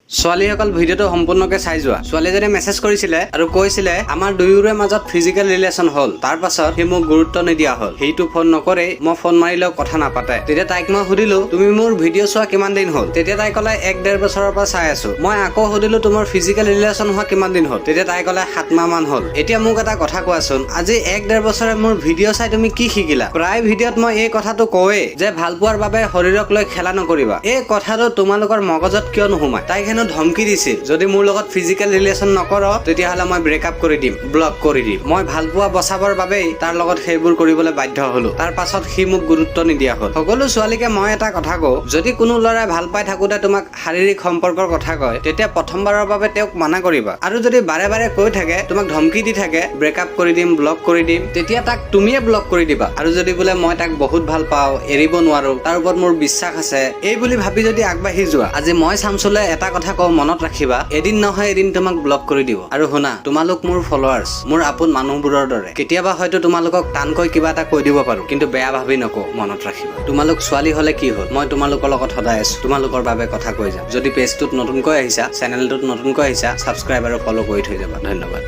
ছোৱালীসকল ভিডিঅ'টো সম্পূৰ্ণকে চাই যোৱা। ছোৱালীজনীয়ে মেছেজ কৰিছিলে আৰু কৈছিলে আমাৰ দুয়োৰে মাজত ফিজিকেল ৰিলেশ্যন হ'ল, তাৰ পাছত সি মোক গুৰুত্ব নিদিয়া হ'ল, সেইটো ফোন নকৰে, মই ফোন মাৰিলেও কথা নাপাতে। তেতিয়া তাইক মই সুধিলো তুমি মোৰ ভিডিঅ' চোৱা কিমান দিন হ'ল? তেতিয়া তাই ক'লে 1-1.5 বছৰৰ পৰা চাই আছো। মই আকৌ সুধিলো তোমাৰ ফিজিকেল ৰিলেশ্যন হোৱা কিমান দিন হ'ল? তেতিয়া তাই ক'লে 7 মাহ মান হ'ল। এতিয়া মোক এটা কথা কোৱাচোন, আজি 1-1.5 বছৰে মোৰ ভিডিঅ' চাই তুমি কি শিকিলা? প্ৰায় ভিডিঅ'ত মই এই কথাটো কওঁৱেই যে ভাল পোৱাৰ বাবে শৰীৰক লৈ খেলা নকৰিবা। এই কথাটো তোমালোকৰ মগজত কিয় নোসোমায়? তাইক হেনো ধমকি দিছিল, যদি মোৰ লগত ফিজিকেল ৰিলেশ্যন নকৰ তেতিয়াহ'লে মই ব্ৰেকআপ কৰি দিম, ব্লক কৰি দিম। মই ভাল পোৱা বচাবৰ বাবেই তাৰ লগত সেইবোৰ কৰিবলৈ বাধ্য হলো। তাৰ পাছত সি মোক গুৰুত্ব নিদিয়া হ'ল। সকলো ছোৱালীকে মই এটা কথা কওঁ, যদি কোনো ল'ৰাই ভাল পাই থাকোতে তোমাক শাৰীৰিক সম্পৰ্কৰ কথা কয়, তেতিয়া প্ৰথমবাৰৰ বাবে তেওঁক মানা কৰিবা। আৰু যদি বাৰে বাৰে কৈ থাকে, তোমাক ধমকি দি থাকে ব্ৰেকআপ কৰি দিম, ব্লক কৰি দিম, তেতিয়া তাক তুমিয়ে ব্লক কৰি দিবা। আৰু যদি বোলে মই তাক বহুত ভাল পাওঁ, এৰিব নোৱাৰো, তাৰ ওপৰত মোৰ বিশ্বাস আছে, এই বুলি ভাবি যদি আগবাঢ়ি যোৱা, আজি মই চামচুলে এটা কথা কওঁ, মনত ৰাখিবা, এদিন নহয় এদিন তোমাক ব্লক কৰি দিব। আৰু শুনা, তোমালোক মোৰ ফলোৱাৰ্ছ, মোৰ আপোন মানুহবোৰৰ দৰে। কেতিয়াবা হয়তো তোমালোকক টানকৈ কিবা এটা কৈ দিব পাৰো, কিন্তু বেয়া ভাবি নকওঁ, মনত ৰাখিবা। তোমালোক ছোৱালী হলে কি হ'ল, মই তোমালোকৰ লগত সদায় আছো, তোমালোকৰ বাবে কথা কৈ যাম। যদি পেজটোত নতুনকৈ আহিছা, চেনেলটোত নতুনকৈ আহিছা, ছাবস্ক্ৰাইব আৰু ফলো কৰি থৈ যাবা। ধন্যবাদ।